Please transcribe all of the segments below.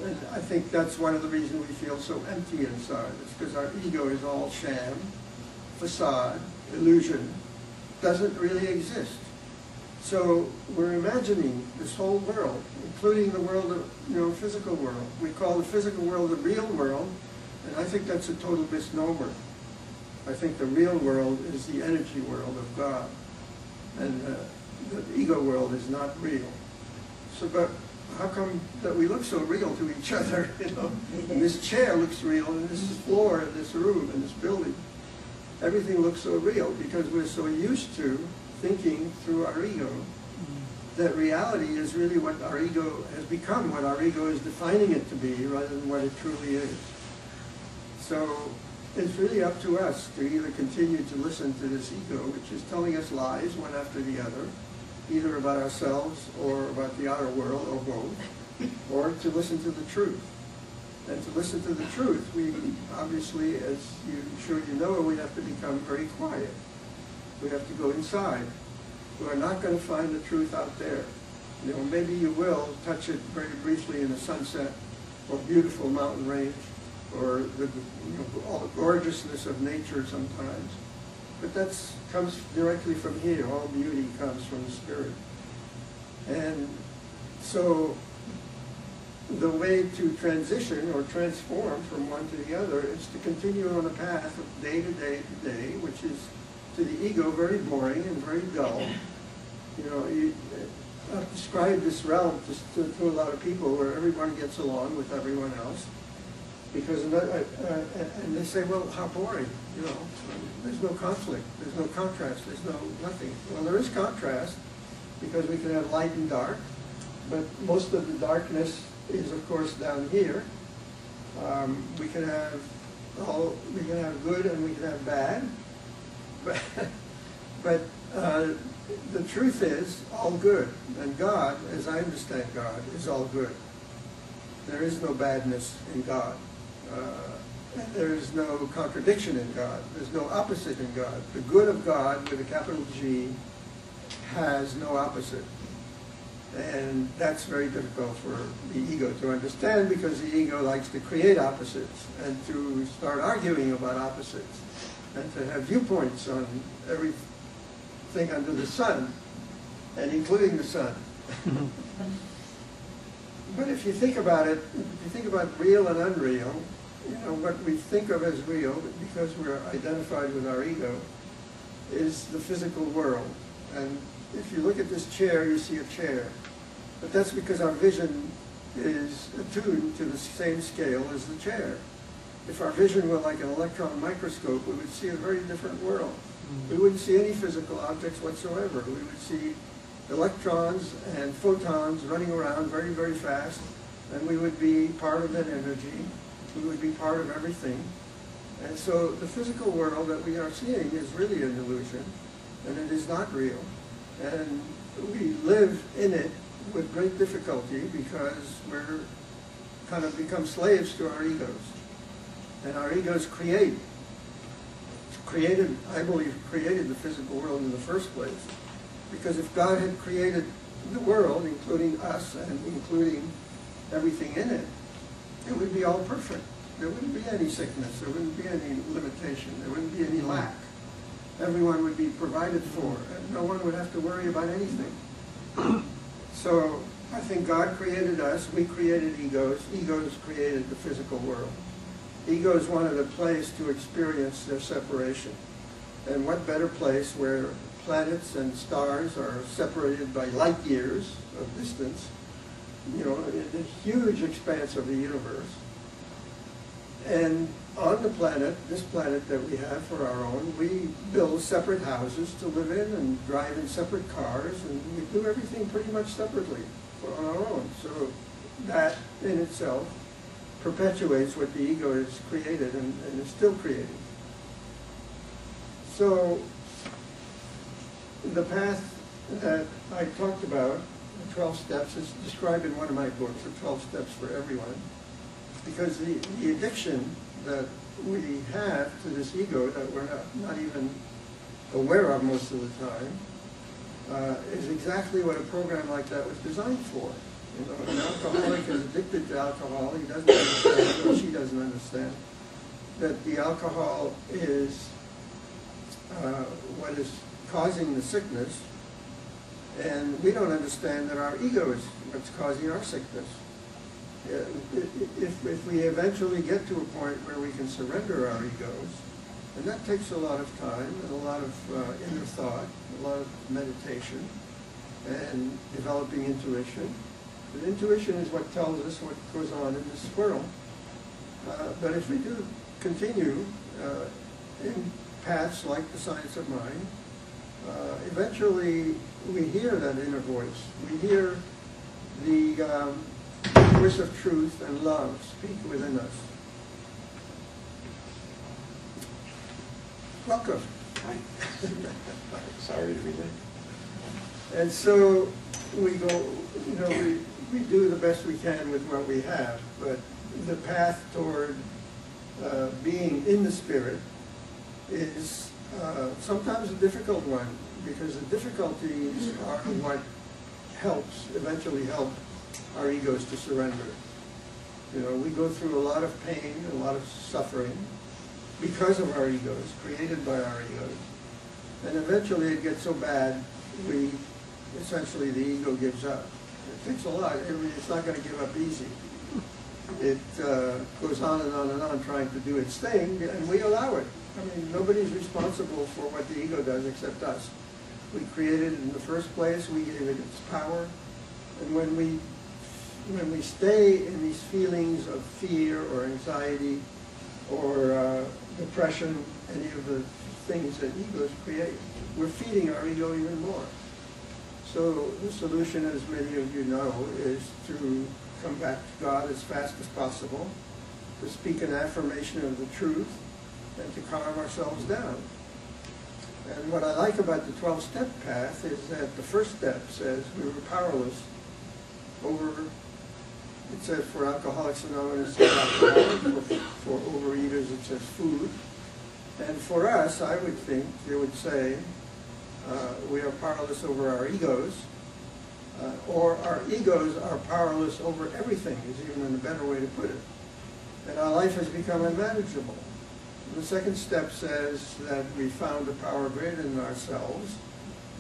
And I think that's one of the reasons we feel so empty inside. It's because our ego is all sham, facade, illusion, doesn't really exist. So we're imagining this whole world, including the world of, physical world. We call the physical world the real world, and I think that's a total misnomer. I think the real world is the energy world of God, and the ego world is not real. So, but how come that we look so real to each other? And this chair looks real, and this floor, and this room, and this building. Everything looks so real because we're so used to thinking through our ego that reality is really what our ego has become, what our ego is defining it to be, rather than what it truly is. So it's really up to us to either continue to listen to this ego, which is telling us lies one after the other, either about ourselves or about the outer world, or both, or to listen to the truth. And to listen to the truth, we obviously, as you know, we have to become very quiet. We have to go inside. We're not going to find the truth out there. Maybe you will touch it very briefly in a sunset, or beautiful mountain range, or all the gorgeousness of nature sometimes. But that comes directly from here. All beauty comes from the spirit. And so the way to transition or transform from one to the other is to continue on a path of day to day to day, which is to the ego very boring and very dull. I've described this realm to a lot of people where everyone gets along with everyone else, because and they say, well, how boring, there's no conflict, there's no contrast, there's no nothing. Well, there is contrast, because we can have light and dark, but most of the darkness is, of course, down here. We can have good and we can have bad, but the truth is all good, and God, as I understand God, is all good. There is no badness in God. And there is no contradiction in God. There's no opposite in God. The good of God, with a capital G, has no opposite. And that's very difficult for the ego to understand, because the ego likes to create opposites and to start arguing about opposites and to have viewpoints on everything under the sun, and including the sun. But if you think about it, if you think about real and unreal, what we think of as real, because we're identified with our ego, is the physical world. And if you look at this chair, you see a chair. But that's because our vision is attuned to the same scale as the chair. If our vision were like an electron microscope, we would see a very different world. We wouldn't see any physical objects whatsoever. We would see electrons and photons running around very, very fast, and we would be part of that energy. We would be part of everything. And so the physical world that we are seeing is really an illusion, and it is not real. And we live in it with great difficulty because we're kind of become slaves to our egos. And our egos I believe, created the physical world in the first place. Because if God had created the world, including us and including everything in it, it would be all perfect. There wouldn't be any sickness. There wouldn't be any limitation. There wouldn't be any lack. Everyone would be provided for, and no one would have to worry about anything. So I think God created us. We created egos. Egos created the physical world. Egos wanted a place to experience their separation. And what better place where planets and stars are separated by light years of distance, in the huge expanse of the universe. And on the planet, this planet that we have for our own, we build separate houses to live in and drive in separate cars, and we do everything pretty much separately on our own. So that in itself perpetuates what the ego has created and is still creating. So the path that I talked about, the 12 steps, is described in one of my books, the 12 steps for everyone, because the addiction that we have to this ego that we're not even aware of most of the time is exactly what a program like that was designed for. You know, an alcoholic is addicted to alcohol. He doesn't understand, or she doesn't understand, that the alcohol is what is causing the sickness, and we don't understand that our ego is what's causing our sickness. If we eventually get to a point where we can surrender our egos, and that takes a lot of time and a lot of inner thought, a lot of meditation, and developing intuition. But intuition is what tells us what goes on in this world. But if we do continue in paths like the science of mind, eventually we hear that inner voice. We hear the voice of truth and love speak within us. Welcome. Hi. Sorry to be late. And so we go, you know, we do the best we can with what we have, but the path toward being in the spirit is sometimes a difficult one, because the difficulties are what eventually help our egos to surrender. You know, we go through a lot of pain, a lot of suffering, because of our egos, created by our egos. And eventually it gets so bad, essentially the ego gives up. It takes a lot. I mean, it's not going to give up easy. It goes on and on and on trying to do its thing, and we allow it. I mean, nobody's responsible for what the ego does except us. We created it in the first place, we gave it its power, and when we stay in these feelings of fear or anxiety or depression, any of the things that egos create, we're feeding our ego even more. So the solution, as many of you know, is to come back to God as fast as possible, to speak an affirmation of the truth, and to calm ourselves down. And what I like about the 12-step path is that the first step says we were powerless over, it says for Alcoholics Anonymous, it says alcohol, for overeaters it says food. And for us, I would think, they would say, we are powerless over our egos, or our egos are powerless over everything, is even a better way to put it. And our life has become unmanageable. The second step says that we found a power greater than ourselves,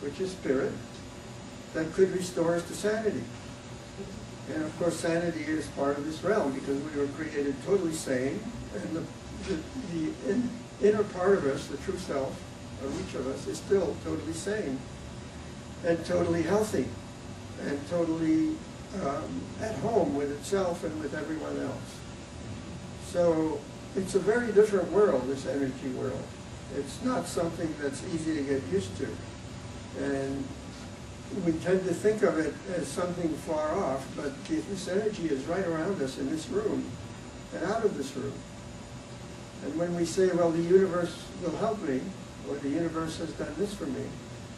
which is spirit, that could restore us to sanity. And of course, sanity is part of this realm because we were created totally sane, and the inner part of us, the true self of each of us, is still totally sane and totally healthy and totally at home with itself and with everyone else. So it's a very different world, this energy world. It's not something that's easy to get used to. And we tend to think of it as something far off, but this energy is right around us in this room and out of this room. And when we say, well, the universe will help me, or the universe has done this for me,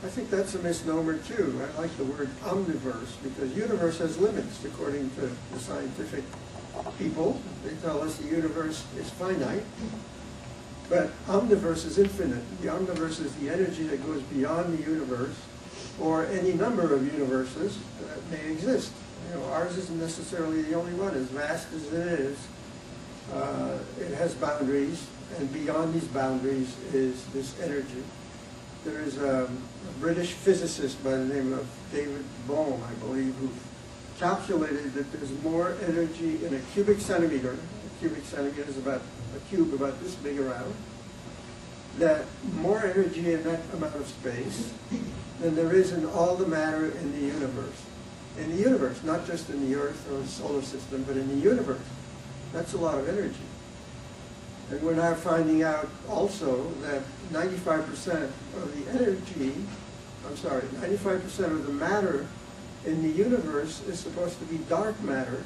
I think that's a misnomer too. I like the word omniverse, because universe has limits according to the scientific people. They tell us the universe is finite, but omniverse is infinite. The omniverse is the energy that goes beyond the universe, or any number of universes that may exist. You know, ours isn't necessarily the only one. As vast as it is, it has boundaries, and beyond these boundaries is this energy. There is a British physicist by the name of David Bohm, I believe, who calculated that there's more energy in a cubic centimeter. A cubic centimeter is about a cube about this big around. That more energy in that amount of space than there is in all the matter in the universe. In the universe, not just in the Earth or the solar system, but in the universe. That's a lot of energy. And we're now finding out also that 95% of the energy, 95% of the matter in the universe is supposed to be dark matter,